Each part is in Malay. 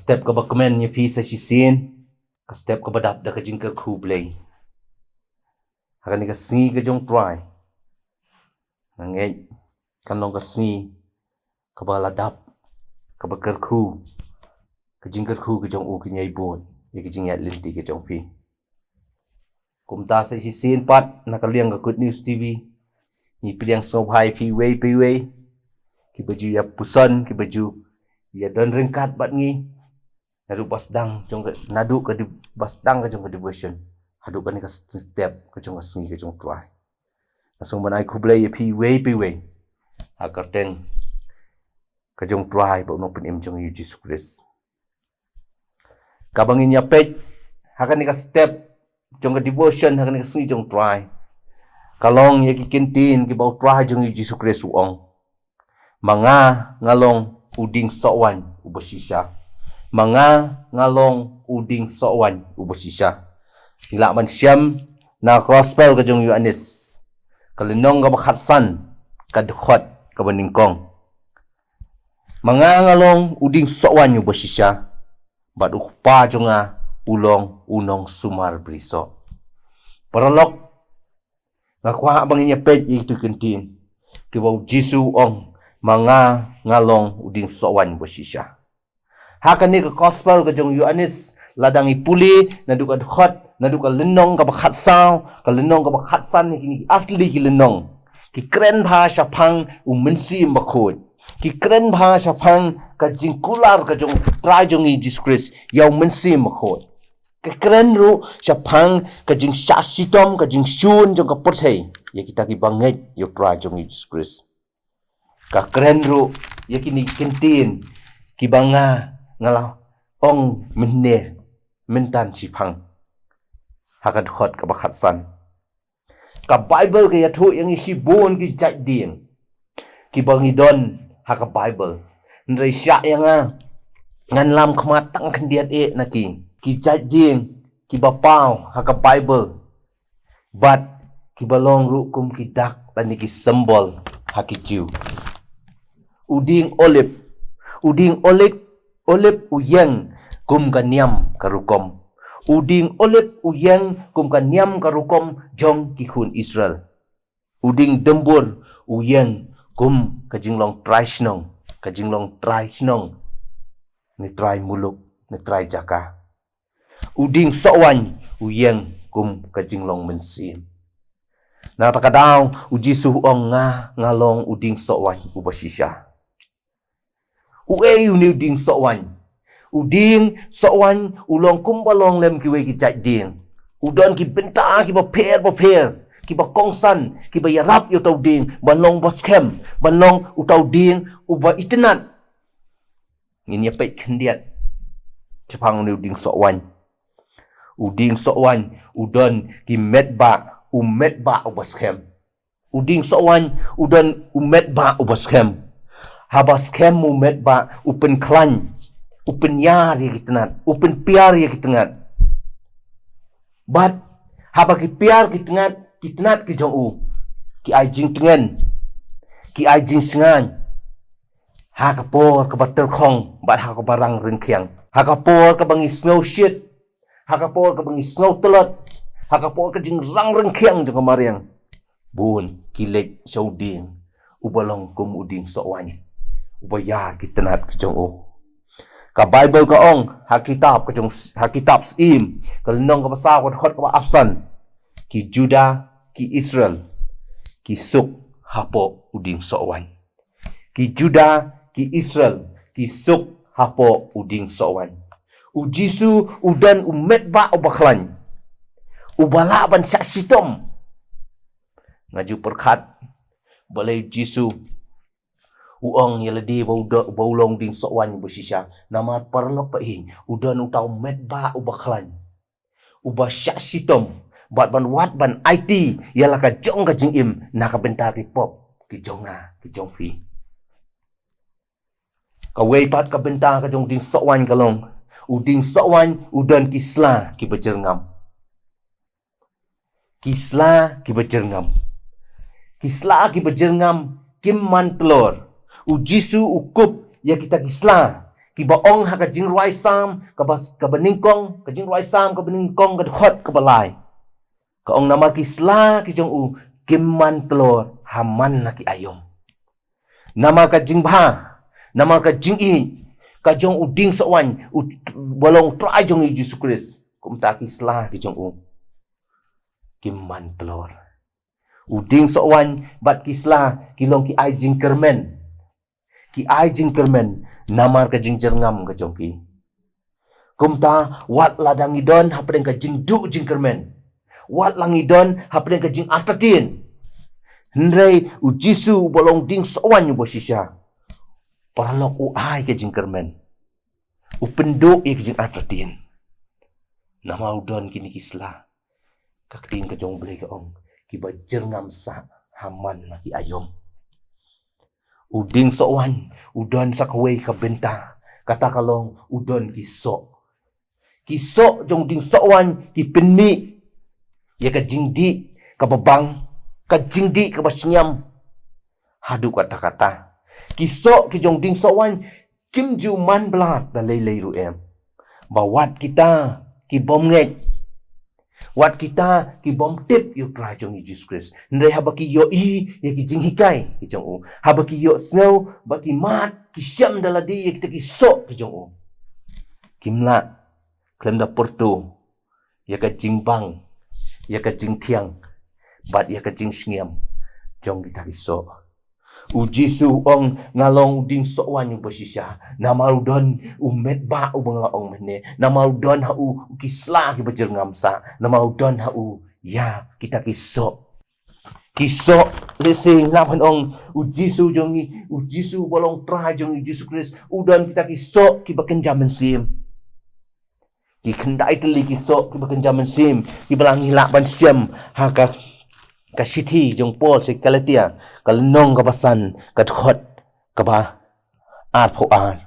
step ka bakmen ni pi sa sisin ka step ka badap da ka jingker kublay hakan ni ka singi ka jong try nangej kanong ka singi ka baladap ka bakar ku ka jingker ku ka jong u ka nyai bon ya ka jingyat linti ka jong pi kumta sa sisin pat nakaliang ka Good News TV ni piliang sobhai pi wei ki baju ya puson ki baju ya don ringkat bat ngi nadu basdang jong nadu ka di basdang ka jong ka devotion hadu ka ni ka step ka jong ka singi ka jong try asong banai kublay ya pi wei akarteng ka jong try ba no penim jong Jesus Christ kabangin ya pej hakan ni ka step jong ka devotion hakan ni ka singi jong try kalong ya ki kintin ki bau try jong Jesus Christ uong mga ngalong uding sowan ubasisya mga ngalong uding sowan ubasisya ila man siyam na gospel ka jong Yohanes kalinong ka bakhatsan kadkhot ka baningkong mga ngalong uding sowan ubasisya bat ukpa jonga ulong unong sumar briso paralok ngakwa banginya pej itu kentin ki bau Jisu ong mga ngalong uding sowan bosisya hakan ni ka gospel ka jong Yohanes ladang ipuli naduk adkhot naduk lenong ka bakhatsaw ka lenong ka bakhatsan ni kini asli ki lenong ki kren bhasha phang umensi makhot ki kren bhasha phang ka jingkular ka jong try jong Jesus Christ yaw mensi makhot ki kren ru sha phang ka jing shasitom ka jing shun jong ka pothei ya kita ki banget yo try jong Jesus Christ ka kren ru yakini kentin kibanga ngala ong minne mintan sipang hakat khot ka bakhatsan ka Bible ka yathu yang isi bon ki jat ding ki bangi don haka Bible ndrai sya yang ngan lam khmat tang khandiat e naki ki jat ding ki bapau haka Bible bat ki balong ru kum ki dak tani ki symbol haki jiu uding olive uyang kum kanyam karukom uding olive uyang kum kanyam karukom jong kihun Israel uding dembur uyang kum kajinglong traisnong ni trai muluk ni trai jaka uding sowan uyang kum kajinglong mensim na takadaw uji suong ngalong uding sowan ubasisya uwe uding sowan ulong kumbalong lem kiwe ki chat ding udon ki benta ki ba pher ki ba kongsan ki ba yarap yo tau ding banlong boskem banlong utau ding uba itenat nginya pe khendiat chapang ni uding sowan udon ki medba ubaskem uding sowan udon umedba ubaskem habas kem mumet ba upen klan upen yar ya kitengat upen piar ya kitengat bat haba ki piar kitenat ki jong u ki ajing tengen ki ajing sengan ha kapor ka batel khong bat ha ka barang ringkhiang ha kapor ka bangi snow shit ha kapor ka bangi snow telot ha kapor ka jing rang ringkhiang jong mariang bun kilek sauding ubalong kum uding sowan ubayar kitenat ke jong o ka Bible ka ong hakitab im kalnong ka basa ko khot ka absan ki Juda ki Israel ki suk hapo uding sowan ki Juda ki Israel ki suk hapo uding sowan ujisu udan umet ba ubakhlan ubala ban saksitom ngaju perkhat balai Jisu uang yaladi baulong ding sowan busisya nama parlo paing udan utau medba ubakhlan uba syaksitom bat ban wat ban IT yala ka jong ka jingim na ka benta ki pop ki jonga ki jongfi ka wei pat ka benta ka jong ding sowan kalong uding sowan udan kisla ki bejerngam kisla ki bejerngam kim man telur ujisu ukup ya kita kisla ki baong ha ka jing ruai sam ka beningkong ka jing ruai sam ka beningkong ka khot ka balai ka ong nama ki sla ki jong u kimman tlor haman na ki ayom nama ka jing bha nama ka jing i ka jong u ding sawan u bolong try jong i Jesus Christ kum ta ki sla ki jong u kimman tlor u ding sawan bat ki sla ki long ki ai jing kermen ki ai jing kermen namar ka jing jerngam ka jong ki kumta wat ladang idon hapren ka jing du jing kermen wat lang idon hapren ka jing atatin hendrei u jisu bolong ding sawan yu bosisha paralok u ai ka jing kermen u penduk ka jing atatin nama udon kini kisla ka ting ka jong blei ka ong ki ba jerngam sa haman na ki ayom uding sowan udon sakwe ka benta kata kalong udon kiso jong ding sowan ki penmi ya ka jingdi ka babang ka jingdi ka basnyam hadu kata kiso ki jong ding sowan kim ju man blat da lei ru em bawat kita ki bom nget wat kita ki bom tip yu try jong Jesus Christ ndai habaki yo i ye ki jing hikai ki jong u habaki yo snow baki mat ki syam daladi ye kita ki so ki jong u kimla klem da porto ye ka jing bang ye ka jing thiang bat ye ka jing sngem jong kita ki so u jisu ong ngalong ding so wan yu bosisha nama udon umet ba u bangla ong mene nama udon ha u kisla ki bajer ngamsa nama udon ha u ya kita kiso lesing lapan ong u jisu jongi u jisu bolong tra jongi Jesus Christ udon kita kiso ki baken jaman sim ki kendai teli kiso ki baken jaman sim ki belangi lak ban siam ha ka city jong pol sekalatia kalnong ka basan ka khot ka ba ar pho an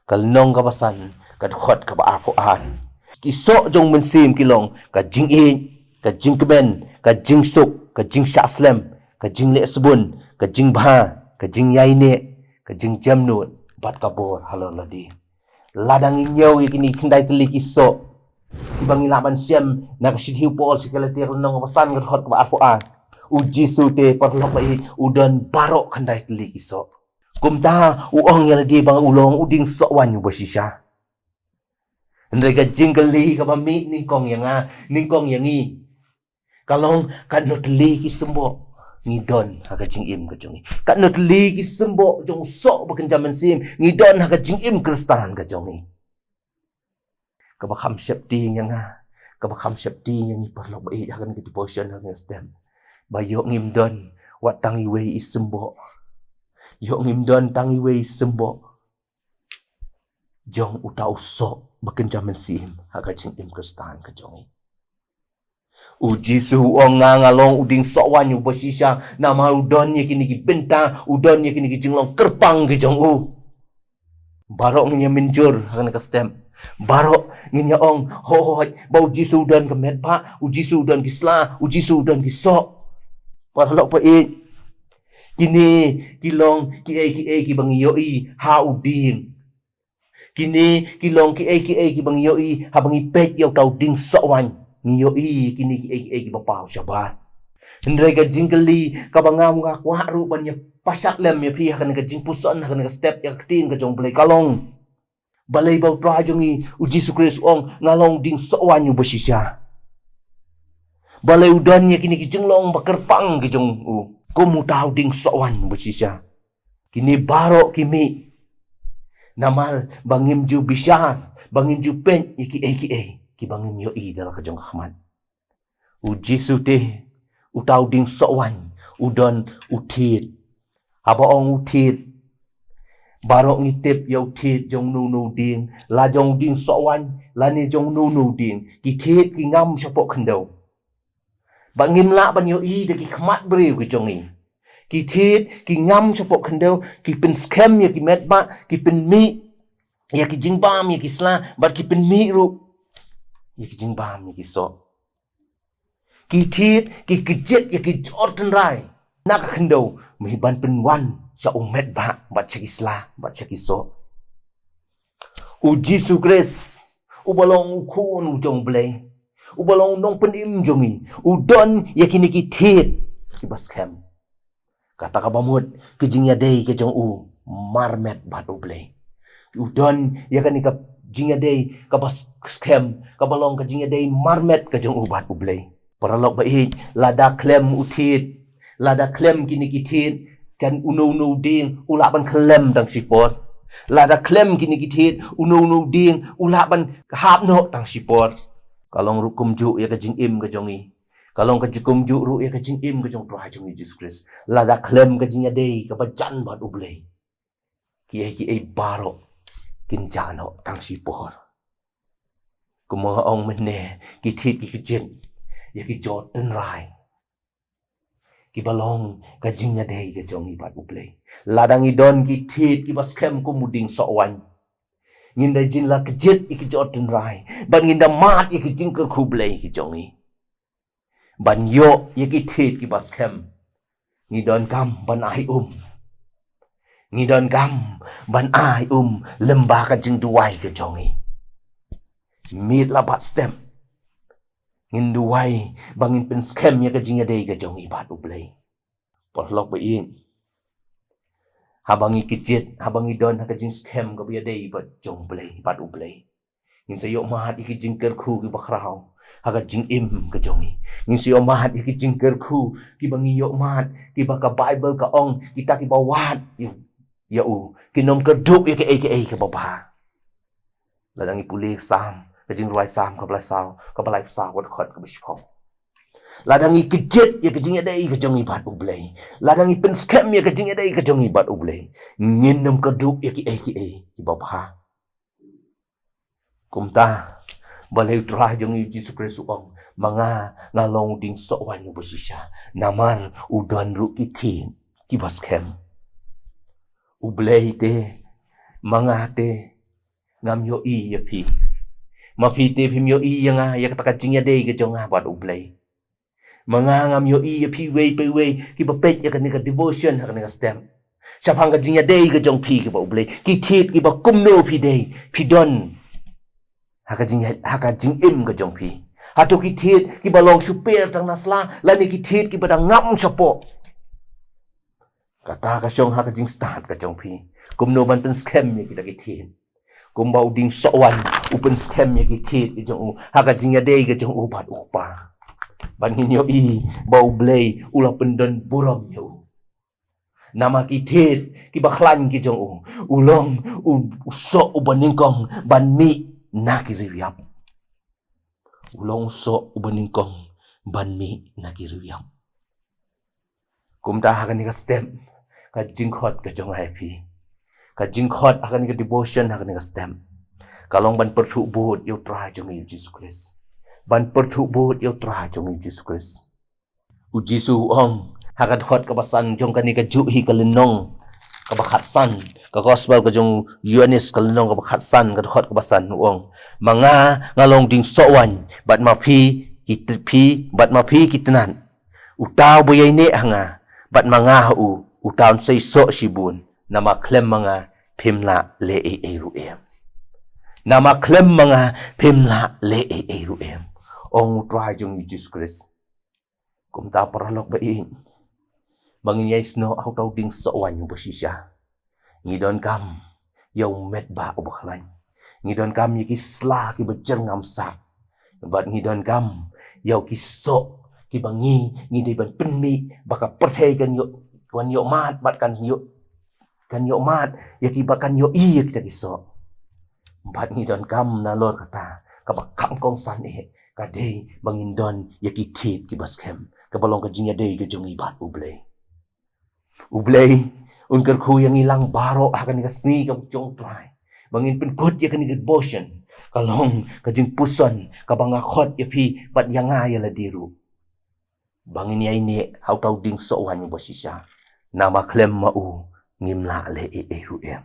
kalnong ka basan ka khot ka ba ar pho an kiso jong mensim kilong ka jing i ka jing keben ka jing suk ka jing shaslem ka jing le subun ka jing bha ka jing yaine ka jing jamnut bat ka bor halon ladi ladang inyo ikini kindai teli kiso Ibang ilaban siyam nakasithiw po si kalatir ng masan ng hot ba apo an. Uji sute parlok ba udan baro kanday tilikiso. Kumta uong yaladi bang ulong uding sowan yung basisya. Andray ka jinggali ka mami ningkong yangi. Kalong kanot likisumbo. Ngidon hagajing im kajungi. Kanot likisumbo jong sok bakenjaman sim. Ngidon hagajing im kristan kajungi. Kabakam syapti nga. Kabakam syapti yang parlok ba hagan ka devotion hagan stem. Bayo ngimdon wat tangiway isumbo. Yo ngimdon tangiway isumbo. Jong uta usok bakenjaman sim hagajing im kristan kajungi. Uji suong nga ngalong uding sowan yung basisya na maudon niya kinigi benta, udon niya kinigi jinglong kerpang gijong u. Baro nga minjur hagan kastem. Baro nga ong hohoj ba uji sudan kamet pa, uji sudan kisla, uji sudan kisok. Paralok pa kini kilong ki bangiyo ha uding. Kini kilong ki bangiyo ha bangipet yaw tau ding sowan. Ngiyo kini ki bapaw siya ba? Hendray ka jinggali kabangam nga kwa rupan niya pasak lem ya piha kan ka jing puson kan ka step ya tin ka jong balay kalong. Balay baw tra jong uji sukres ong ngalong ding sowan yu basisya. Balay udan niya kini ki jinglong bakerpang ki jong kumutaw ding sowan basisya. Kini baro kimi namal bangim ju bisyar, bangim ju pen iki kibangin yo dalam kajong kahman. Uji sute utaw ding sowan udon utit. Habaong utit barok ngitip yo utit jong nunu ding la jong ding sowan lani jong nunu ding kitit kingam sapok kendaw. Bangim la ban yo de kikmat brew ki jong kitit kingam sapok kendaw kipen scam ya kimet ba kipen mi ya ki jingbam ya kisla bar kipen mi ru ya kijing bam ya kiso. Kitit ki kejit ya ki jordan rai. Nak kendo miban penwan sa umet ba bat sa kisla bat sa kiso. U Jesu Christ ubalong ukun ujong blay ubalong nong penim jongi udon yakini kitit kibas kem kata kabamut kijingya day kejong u marmet bat ublay udon yakani ka jingya day kabas kem kabalong ka jingya day marmet kejong u bat ublay paralok bait lada klem utit lada klem kini kitit kan uno ding ulaban klem dang sipor lada klem kini kitit uno ding ulaban hapno tang sipor kalong rukum ju ya kajing im kajongi kalong kajikum ju ru ya kajing im kajong trai jongi Jesus Christ lada klem kajing ya dei kabajan bat ublay ki baro kinjano tang sipor kumo ong mene kitit ki kajing ya ki jordan rai ki balong kajing ya dei kajongi bat ublay ladang idon kitit ki baskem kumuding sowan nginda jin la kejit iki jordan rai ban nginda mat iki jingker kublay ki jongi ban yo iki tit ki baskem ngidon kam ban ai ngidon kam ban ai lembah ka jing duai ki jongi mit la bat stem ngin duai bangin pen skem ya ka jing ya dei ka jongi bat ublay porlok ba in habangi kijit habangi don hakajing scam ka biya day bat jong blay bat ublay ngin sayo mahat iki jingker khu ki bakraw hakajing im ka jongi ngin sayo mahat iki jingker khu ki bangi yo mahat ki baka bible ka ong kita ki bawat ya u kinom kerduk ya ke ka baba ladang ipulik sam kajing ruai sam ka blasau ka balai sa wat khot ka bishpong ladang ikejit ya kejing ada ikejong ibat ublay ladang ipen scam ya kejing ada ikejong ibat ublay nginum keduk ya ki baba kumta balay trah jong Jesus Christ ong mga ngalong ding sowan yu bosisya namar udan ru kitin ki baskem ublay te mga te ngam yo ya pi mapi te pim yo nga ya katakajing ya day ikejong ibat ublay mangangam yo iya pi way ki papet ya kanika devotion ha kanika stem sapang ka jingya day ka jong pi ki ba ublay ki tit ki ba kumno pi day pi don ha ka jing im ka jong pi ha to ki tit ki ba long super tang nasla lani ki tit ki ba ngam sapo kata ka syong ha ka jing start ka jong pi kumno ban pen scam ya kita ki tit kumba uding sowan upen scam ya ki tit ki jong ha ka jingya day ka jong ubat upa bangin yo bau blay ula pendon buram yo nama kitit ki baklan ki jong ulong usok ubaningkong ban mi nakiriwiap ulong usok ubaningkong ban mi nakiriwiap kumta hakan ka stem ka jingkhot ka jong happy ka jingkhot akan ka devotion hakan ka stem kalong ban persu bud yo try jong Jesus Christ ban pertu bot yo tra jong Jesus Christ u Jesu ong hakat hot kabasan jong kani ka juhi kalenong kabakhatsan ka gospel ka jong Yohanes kalenong kabakhatsan ka hot kabasan ong mga ngalong ding sowan bat mapi kitpi bat mapi kitnan utaw boyay ne hanga bat mga utaw say so sibun na maklem mga pimla le ruem na maklem mga pimla le ruem ong try jong Jesus Christ kumta paralok ba in bangin yais no autaw ding sowan yung basisya ngidon kam yaw met ba ubaklan ngidon kam yikisla ki bejer ngamsa bat ngidon kam yaw kiso ki bangi ngidai ban penmi baka perthai kan yo mat bat kan yo mat yakibakan yo kita kiso bat ngidon kam nalor kata kabak kam kong san kadai bangindon yaki kit ki baskem kabalong ka jingya day ka jong ibat ublay unker ku yang ilang baro akan ka sni ka jong try bangin penkot ya kan devotion kalong ka jing puson ka bangakot ya pi pat yanga ya la diru bangin ya ini hau tau ding sowan yung basisya nama klem mau ngimla le ruem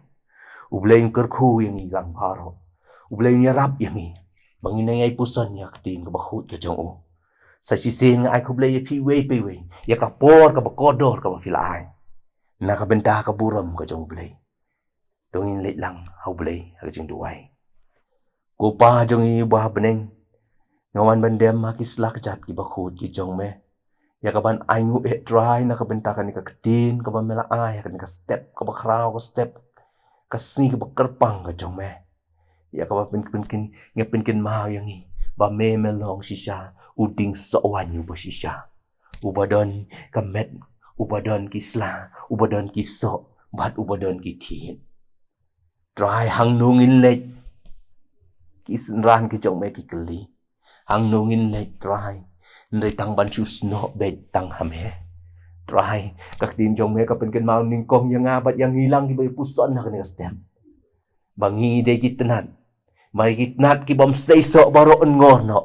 ublay unker ku yang ilang baro ublay nyarap yang banginay ay puson ya kating kabakut ka jong sa sisin nga ay kublay pi way ya kapor kabakodor kabafilaay nakabenta ka buram ka jong blay dongin late lang how blay ka jing duway Ko pa jong i ba beneng. Ngawan bandem makislah kejat ki bakut ki jong me. Ya kaban aingu try na kabentakan ni kaketin kaban mela ai kan ka step ka bakrau ka step kasi ka bakerpang ka jong me. Ya kaban pinkin ngepinkin mau yang i ba me melong shisha uding sowan yu ba shisha. Ubadon ka met ubadon ki sla ubadon ki so bat ubadon ki thin. Try hang nungin lek ki ran ki jong me ki keli. Hang nungin lek try Ndai tang ban chu sno bet tang hame. Try kak din jong me ka penken mau ning kong yang abat yang hilang ki bay puson na ka stem. Bangi de kitnat. Mai kitnat ki bom seiso baro en ngorno.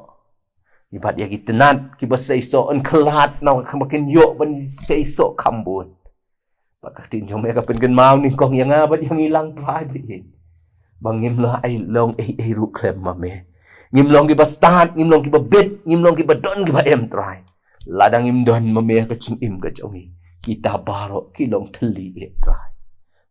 Ibat ya kitnat ki ba seiso en kelat na ka makin yo ban seiso kambun. Kak din jong me ka penken mau ning kong yang abat yang hilang try be. Bangim la ai long ai ru klem mame. Ngimlong ki ba start, ngimlong ki ba bit, ngimlong ki ba don ki ba try. Ladang don mamaya ka ching ka jongi. Kita baro kilong teli try.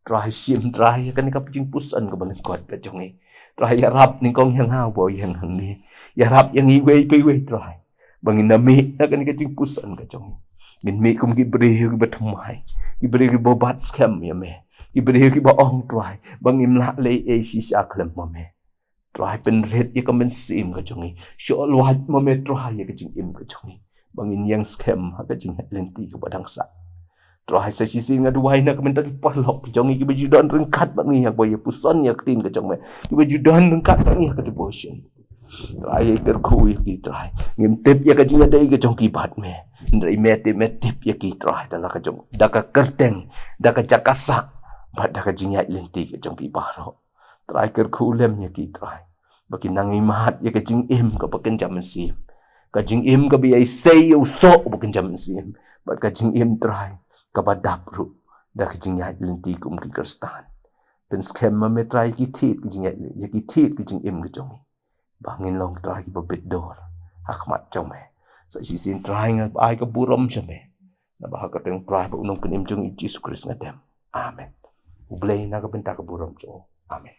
Try sim try kan ka picing pusan ka baling kot ka jongi. Try ya rap ning kong yang hawo yang hang ni. Ya rap yang iwe try. Bangin nami na kan ka ching pusan ka jongi. Ngin mi kum ki beri ki ba tumai. Ki beri ki bobat scam ya me. Ki beri ki ba ong try. Bangim la le shisha klem mame. Try pen red ya kamen sim ka jongi. Syo luat mame try ya kajing ka jongi. Bangin yang scam ha kajing lenti ka padang sa. Try sa sisi nga duway na kamen taki parlok ka jongi ki bajudan rengkat bangi ya boy puson ya tin ka jong me. Ki bajudan rengkat bangi ka devotion. Try ya kerku ya ki try. Ngim tip ya kajing ada ka jong ki bat me. Ndai tip ya ki try dan ka jong. Da ka kerteng, da ka jakasa. Bat da kajing ya lenti ka jong ki baro. Try kerku lem ya ki try. Bagi nangi mahat ya kajing ka paken jaman sim. Kajing ka biay say yo so paken jaman sim. Bat kajing try ka badapru da kajing ya lenti kum ki kerstan. Pen scam mame try ki tit kajing ya ki tit kajing ka jongi. Bangin long try ki babit dor. Hakmat jome. Sa sisin try nga ay ka buram jame. Nabahag kateng try pa unong kanim jong Jesus Christ nga dem. Amen. Ublay na ka benta ka buram jo. Amen.